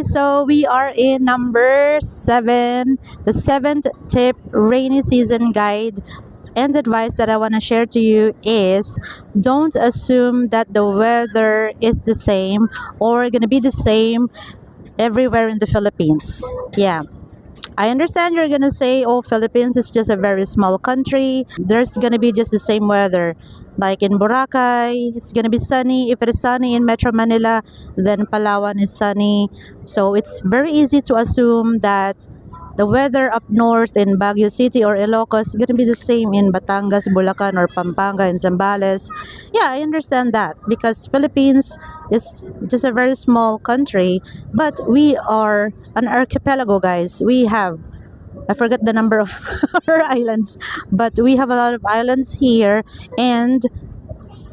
So we are in number 7, the 7th tip rainy season guide and advice that I want to share to you is don't assume that the weather is the same or going to be the same everywhere in the Philippines. Yeah. I understand you're gonna say, oh, Philippines is just a very small country. There's gonna be just the same weather. Like in Boracay, it's gonna be sunny. If it is sunny in Metro Manila, then Palawan is sunny. So it's very easy to assume that the weather up north in Baguio City or Ilocos is gonna be the same in Batangas, Bulacan, or Pampanga and Zambales. Yeah, I understand that because Philippines is just a very small country, but we are an archipelago, guys. We have, I forget the number of our islands, but we have a lot of islands here. And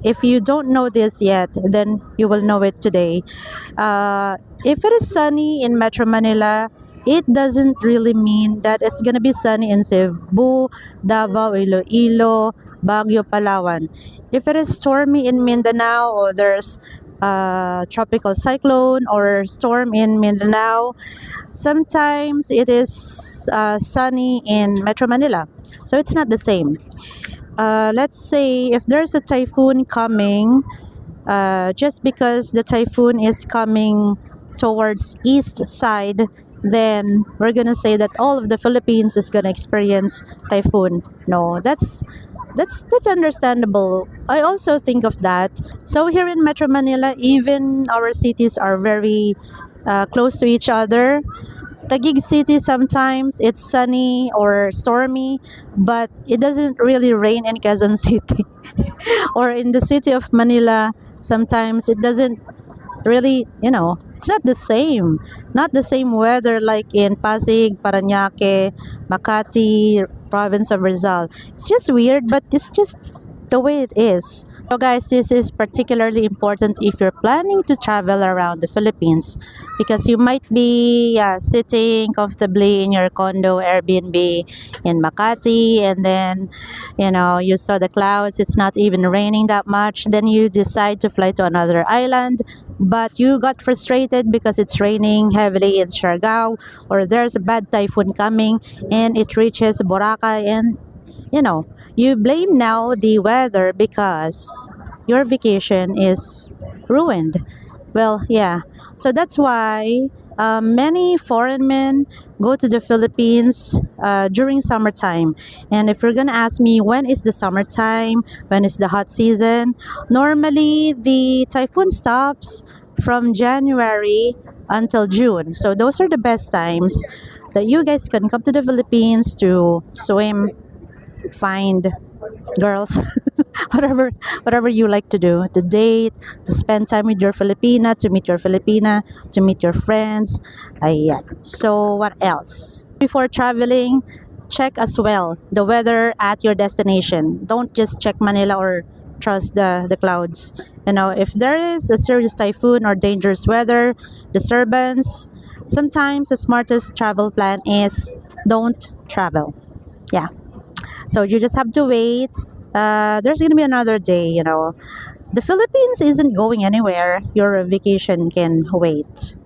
if you don't know this yet, then you will know it today. If it is sunny in Metro Manila, it doesn't really mean that it's gonna be sunny in Cebu, Davao, Iloilo, Baguio, Palawan. If it is stormy in Mindanao, or there's a tropical cyclone or storm in Mindanao, sometimes it is sunny in Metro Manila. So it's not the same. Let's say if there's a typhoon coming, just because the typhoon is coming towards east side, then we're gonna say that all of the Philippines is gonna experience typhoon. No, that's understandable. I also think of that. So here in Metro Manila, even our cities are very close to each other. Taguig City, sometimes it's sunny or stormy, but it doesn't really rain in Quezon City. Or in the city of Manila, sometimes it doesn't really, it's not the same. Not the same weather like in Pasig, Parañaque, Makati, province of Rizal. It's just weird, but it's just the way it is. So guys, this is particularly important if you're planning to travel around the Philippines because you might be sitting comfortably in your condo Airbnb in Makati, and then you saw the clouds, it's not even raining that much, then you decide to fly to another island, but you got frustrated because it's raining heavily in Siargao, or there's a bad typhoon coming and it reaches Boracay, and you know you blame now the weather because your vacation is ruined. Well, yeah. So that's why many foreign men go to the Philippines during summertime. And if you're gonna ask me when is the summertime, when is the hot season, normally the typhoon stops from January until June. So those are the best times that you guys can come to the Philippines to swim, find girls, whatever you like to do, to date, to spend time with your Filipina, to meet your friends. Yeah. So what else? Before traveling, check as well the weather at your destination. Don't just check Manila or trust the clouds. If there is a serious typhoon or dangerous weather, disturbance, sometimes the smartest travel plan is don't travel. Yeah. So you just have to wait. There's gonna be another day. The Philippines isn't going anywhere. Your vacation can wait.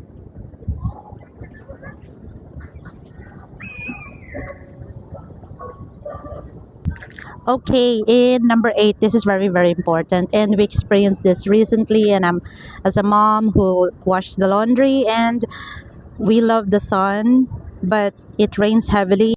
Okay, in number 8, this is very, very important, and we experienced this recently. And I'm, as a mom who washed the laundry, and we love the sun, but it rains heavily.